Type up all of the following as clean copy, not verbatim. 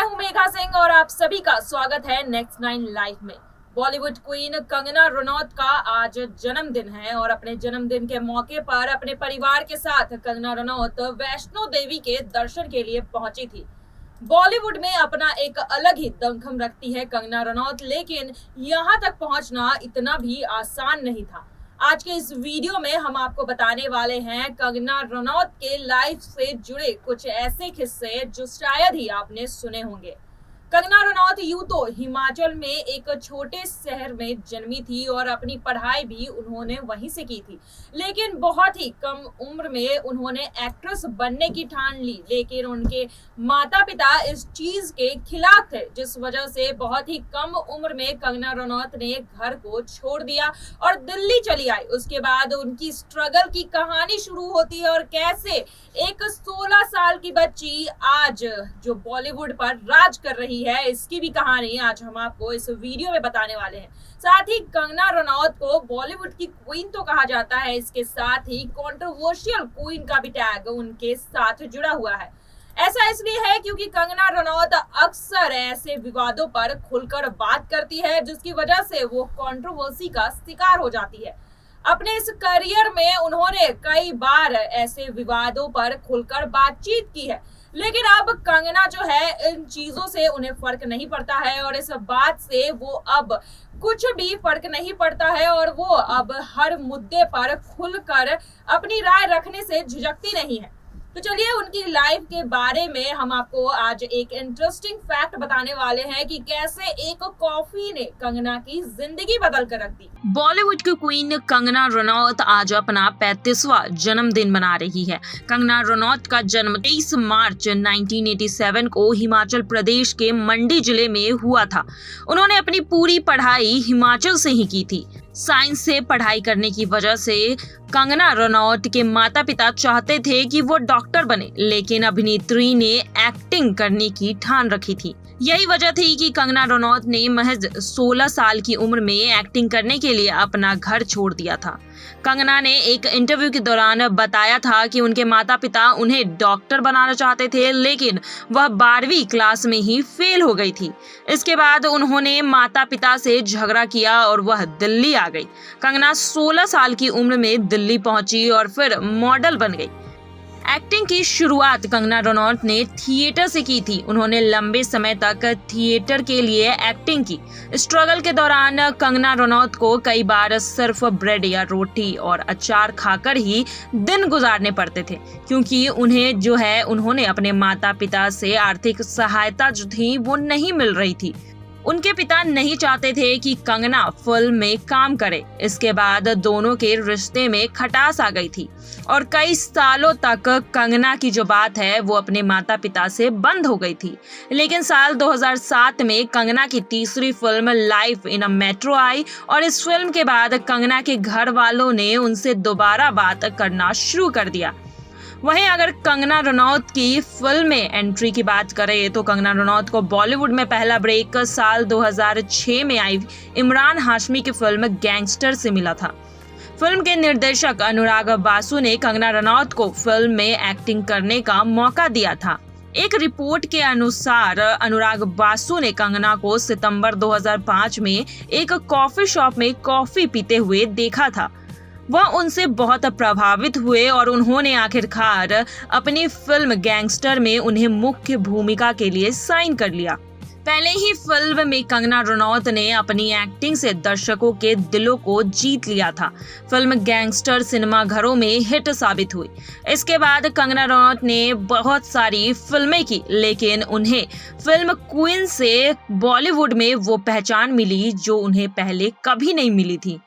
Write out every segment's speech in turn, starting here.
हूं मेघा सिंह और आप सभी का स्वागत है नेक्स्ट 9 लाइव में। बॉलीवुड क्वीन कंगना रनौत का आज जन्मदिन है और अपने जन्मदिन के मौके पर अपने परिवार के साथ कंगना रनौत वैष्णो देवी के दर्शन के लिए पहुंची थी। बॉलीवुड में अपना एक अलग ही दमखम रखती है कंगना रनौत, लेकिन यहां तक पहुंचना इतना भी आसान नहीं था। आज के इस वीडियो में हम आपको बताने वाले हैं कंगना रनौत के लाइफ से जुड़े कुछ ऐसे किस्से जो शायद ही आपने सुने होंगे। कंगना रनौत यूं तो हिमाचल में एक छोटे शहर में जन्मी थी और अपनी पढ़ाई भी उन्होंने वहीं से की थी, लेकिन बहुत ही कम उम्र में उन्होंने एक्ट्रेस बनने की ठान ली। लेकिन उनके माता पिता इस चीज के खिलाफ थे, जिस वजह से बहुत ही कम उम्र में कंगना रनौत ने घर को छोड़ दिया और दिल्ली चली आई। उसके बाद उनकी स्ट्रगल की कहानी शुरू होती है और कैसे एक 16 साल की बच्ची आज जो बॉलीवुड पर राज कर रही है, इसकी भी कहानी आज हम आपको इस वीडियो में बताने वाले हैं। साथ ही कंगना रनौत को बॉलीवुड की क्वीन तो कहा जाता है, इसके साथ ही कंट्रोवर्शियल क्वीन का भी टैग उनके साथ जुड़ा हुआ है। ऐसा इसलिए है क्योंकि कंगना रनौत अक्सर ऐसे विवादों पर खुलकर बात करती है, जिसकी वजह से वो कंट्रोवर्सी का शिकार हो जाती है। अपने इस करियर में उन्होंने कई बार ऐसे विवादों पर खुलकर बातचीत की है, लेकिन अब कंगना जो है इन चीजों से उन्हें फर्क नहीं पड़ता है और इस बात से वो अब कुछ भी फर्क नहीं पड़ता है और वो अब हर मुद्दे पर खुलकर अपनी राय रखने से झिझकती नहीं है। तो चलिए उनकी लाइफ के बारे में हम आपको आज एक इंटरेस्टिंग फैक्ट बताने वाले हैं कि कैसे एक कॉफी ने कंगना की जिंदगी बदल कर रख दी। बॉलीवुड की क्वीन कंगना रनौत आज अपना 35वां जन्मदिन मना रही है। कंगना रनौत का जन्म 23 मार्च 1987 को हिमाचल प्रदेश के मंडी जिले में हुआ था। उन्होंने अपनी पूरी पढ़ाई हिमाचल से ही की थी। साइंस से पढ़ाई करने की वजह से कंगना रनौत के माता पिता चाहते थे कि वो डॉक्टर बने, लेकिन अभिनेत्री ने एक्टिंग करने की ठान रखी थी। यही वजह थी कि कंगना रनौत ने महज 16 साल की उम्र में एक्टिंग करने के लिए अपना घर छोड़ दिया था। कंगना ने एक इंटरव्यू के दौरान बताया था कि उनके माता पिता उन्हें डॉक्टर बनाना चाहते थे, लेकिन वह 12वीं क्लास में ही फेल हो गई थी। इसके बाद उन्होंने माता पिता से झगड़ा किया और वह दिल्ली आ गई। कंगना 16 साल की उम्र में दिल्ली पहुंची और फिर मॉडल बन गई। एक्टिंग की शुरुआत कंगना रनौत ने थिएटर से की थी। उन्होंने लंबे समय तक थिएटर के लिए एक्टिंग की। स्ट्रगल के दौरान कंगना रनौत को कई बार सिर्फ ब्रेड या रोटी और अचार खाकर ही दिन गुजारने पड़ते थे, क्योंकि उन्होंने अपने माता पिता से आर्थिक सहायता जो थी वो नहीं मिल रही थी। उनके पिता नहीं चाहते थे कि कंगना फिल्म में काम करे। इसके बाद दोनों के रिश्ते में खटास आ गई थी और कई सालों तक कंगना की जो बात है वो अपने माता पिता से बंद हो गई थी। लेकिन साल 2007 में कंगना की तीसरी film life in a metro आई और इस फिल्म के बाद कंगना के घर वालों ने उनसे दोबारा बात करना शुरू कर दिया। वहीं अगर कंगना रनौत की फिल्म में एंट्री की बात करें तो कंगना रनौत को बॉलीवुड में पहला ब्रेक साल 2006 में आई इमरान हाशमी की फिल्म गैंगस्टर से मिला था। फिल्म के निर्देशक अनुराग बासु ने कंगना रनौत को फिल्म में एक्टिंग करने का मौका दिया था। एक रिपोर्ट के अनुसार अनुराग बासु ने कंगना को सितंबर 2005 में एक कॉफी शॉप में कॉफी पीते हुए देखा था। वह उनसे बहुत प्रभावित हुए और उन्होंने आखिरकार अपनी फिल्म गैंगस्टर में उन्हें मुख्य भूमिका के लिए साइन कर लिया। पहले ही फिल्म में कंगना रनौत ने अपनी एक्टिंग से दर्शकों के दिलों को जीत लिया था। फिल्म गैंगस्टर सिनेमा घरों में हिट साबित हुई। इसके बाद कंगना रनौत ने बहुत सारी फिल्में की, लेकिन उन्हें फिल्म क्वीन से बॉलीवुड में वो पहचान मिली जो उन्हें पहले कभी नहीं मिली थी।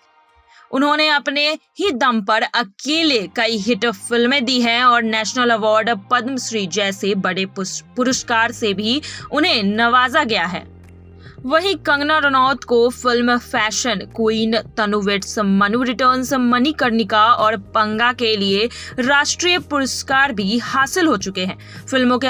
उन्होंने अपने ही दम पर अकेले कई हिट फिल्में दी हैं और नेशनल अवार्ड, पद्मश्री जैसे बड़े पुरस्कार से भी उन्हें नवाजा गया है। वहीं कंगना रनौत को फिल्म फैशन क्वीन, तनु वेड्स, मनु रिटर्न्स, मणिकर्णिका और पंगा के लिए राष्ट्रीय पुरस्कार भी हासिल हो चुके हैं। फिल्मों के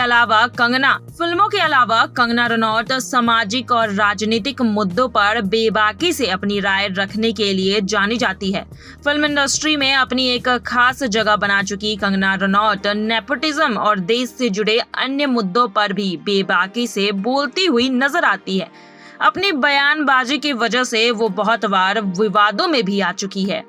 अलावा कंगना रनौत सामाजिक और राजनीतिक मुद्दों पर बेबाकी से अपनी राय रखने के लिए जानी जाती है। फिल्म इंडस्ट्री में अपनी एक खास जगह बना चुकी कंगना रनौत नेपोटिज्म और देश से जुड़े अन्य मुद्दों पर भी बेबाकी से बोलती हुई नजर आती है। अपनी बयानबाजी की वजह से वो बहुत बार विवादों में भी आ चुकी है।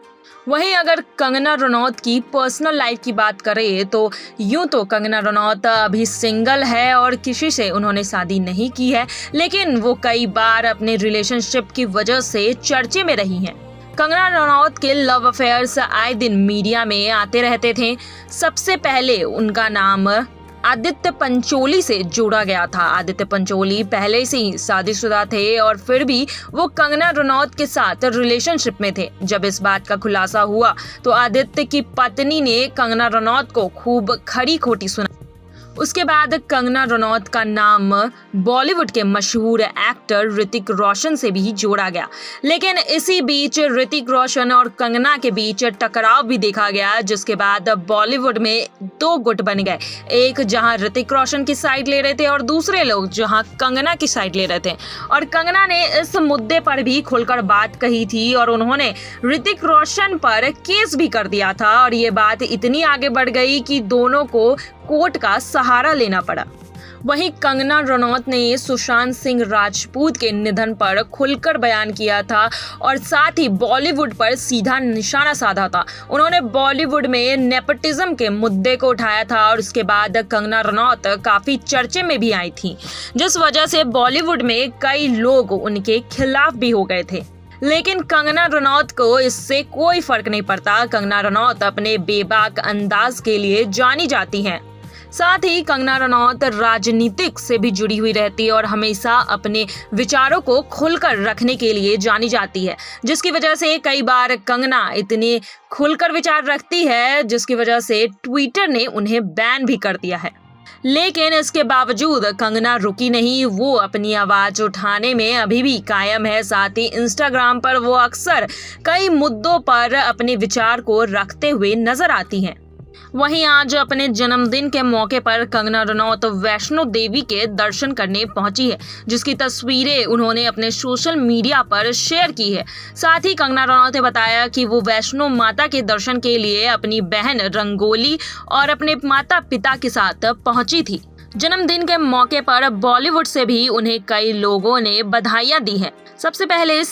वहीं अगर कंगना रनौत की पर्सनल लाइफ की बात करें तो यूं तो कंगना रनौत अभी सिंगल है और किसी से उन्होंने शादी नहीं की है, लेकिन वो कई बार अपने रिलेशनशिप की वजह से चर्चे में रही हैं। कंगना रनौत के लव अफेयर्स आए दिन मीडिया में आते रहते थे। सबसे पहले उनका नाम आदित्य पंचोली से जोड़ा गया था। आदित्य पंचोली पहले से ही शादीशुदा थे और फिर भी वो कंगना रनौत के साथ रिलेशनशिप में थे। जब इस बात का खुलासा हुआ तो आदित्य की पत्नी ने कंगना रनौत को खूब खरी खोटी सुनाई। उसके बाद कंगना रनौत का नाम बॉलीवुड के मशहूर एक्टर ऋतिक रोशन से भी जोड़ा गया, लेकिन इसी बीच ऋतिक रोशन और कंगना के बीच टकराव भी देखा गया, जिसके बाद बॉलीवुड में दो गुट बन गए। एक जहां ऋतिक रोशन की साइड ले रहे थे और दूसरे लोग जहां कंगना की साइड ले रहे थे। और कंगना ने इस मुद्दे पर भी खुलकर बात कही थी और उन्होंने ऋतिक रोशन पर केस भी कर दिया था और ये बात इतनी आगे बढ़ गई कि दोनों को कोर्ट का सहारा लेना पड़ा। वहीं कंगना रनौत ने सुशांत सिंह राजपूत के निधन पर खुलकर बयान किया था और साथ ही बॉलीवुड पर सीधा निशाना साधा था। उन्होंने बॉलीवुड में नेपोटिज्म के मुद्दे को उठाया था और उसके बाद कंगना रनौत काफी चर्चे में भी आई थी, जिस वजह से बॉलीवुड में कई लोग उनके खिलाफ भी हो गए थे। लेकिन कंगना रनौत को इससे कोई फर्क नहीं पड़ता। कंगना रनौत अपने बेबाक अंदाज के लिए जानी जाती हैं। साथ ही कंगना रनौत राजनीतिक से भी जुड़ी हुई रहती है और हमेशा अपने विचारों को खुलकर रखने के लिए जानी जाती है, जिसकी वजह से कई बार कंगना इतने खुलकर विचार रखती है जिसकी वजह से ट्विटर ने उन्हें बैन भी कर दिया है। लेकिन इसके बावजूद कंगना रुकी नहीं, वो अपनी आवाज उठाने में अभी भी कायम है। साथ ही इंस्टाग्राम पर वो अक्सर कई मुद्दों पर अपने विचार को रखते हुए नजर आती हैं। वहीं आज अपने जन्मदिन के मौके पर कंगना रनौत वैष्णो देवी के दर्शन करने पहुंची है, जिसकी तस्वीरें उन्होंने अपने सोशल मीडिया पर शेयर की है। साथ ही कंगना रनौत ने बताया कि वो वैष्णो माता के दर्शन के लिए अपनी बहन रंगोली और अपने माता पिता के साथ पहुंची थी। जन्मदिन के मौके पर बॉलीवुड से भी उन्हें कई लोगों ने बधाइयां दी हैं। सबसे पहले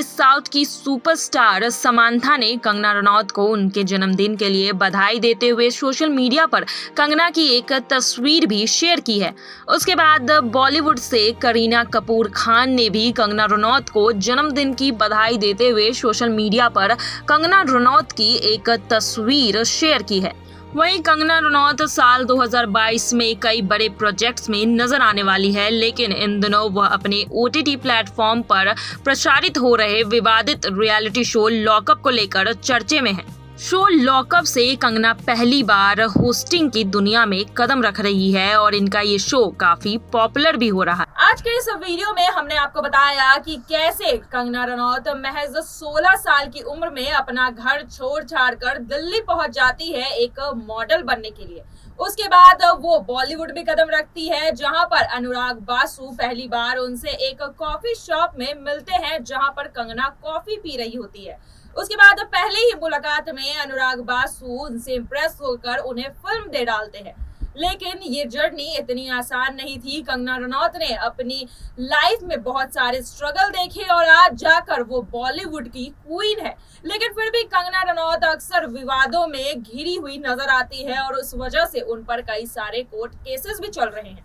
साउथ की सुपरस्टार समांथा ने कंगना रनौत को उनके जन्मदिन के लिए बधाई देते हुए सोशल मीडिया पर कंगना की एक तस्वीर भी शेयर की है। उसके बाद बॉलीवुड से करीना कपूर खान ने भी कंगना रनौत को जन्मदिन की बधाई देते हुए सोशल मीडिया पर कंगना रनौत की एक तस्वीर शेयर की है। वहीं कंगना रनौत साल 2022 में कई बड़े प्रोजेक्ट्स में नजर आने वाली है, लेकिन इन दिनों वह अपने OTT प्लेटफॉर्म पर प्रसारित हो रहे विवादित रियलिटी शो लॉकअप को लेकर चर्चे में है। शो लॉकअप से कंगना पहली बार होस्टिंग की दुनिया में कदम रख रही है और इनका ये शो काफी पॉपुलर भी हो रहा है। आज के इस वीडियो में हमने आपको बताया कि कैसे कंगना रनौत महज 16 साल की उम्र में अपना घर छोड़ छाड़ कर दिल्ली पहुंच जाती है एक मॉडल बनने के लिए। उसके बाद वो बॉलीवुड में कदम रखती है, जहां पर अनुराग बासु पहली बार उनसे एक कॉफी शॉप में मिलते हैं, जहां पर कंगना कॉफी पी रही होती है। उसके बाद पहले ही मुलाकात में अनुराग बासु उनसे इम्प्रेस होकर उन्हें फिल्म दे डालते हैं। लेकिन ये जर्नी इतनी आसान नहीं थी। कंगना रनौत ने अपनी लाइफ में बहुत सारे स्ट्रगल देखे और आज जाकर वो बॉलीवुड की क्वीन है। लेकिन फिर भी कंगना रनौत अक्सर विवादों में घिरी हुई नजर आती है और उस वजह से उन पर कई सारे कोर्ट केसेस भी चल रहे हैं।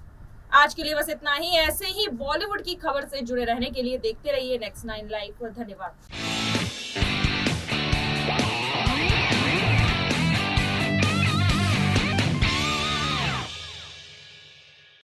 आज के लिए बस इतना ही। ऐसे ही बॉलीवुड की खबर से जुड़े रहने के लिए देखते रहिए Next 9 Live। धन्यवाद।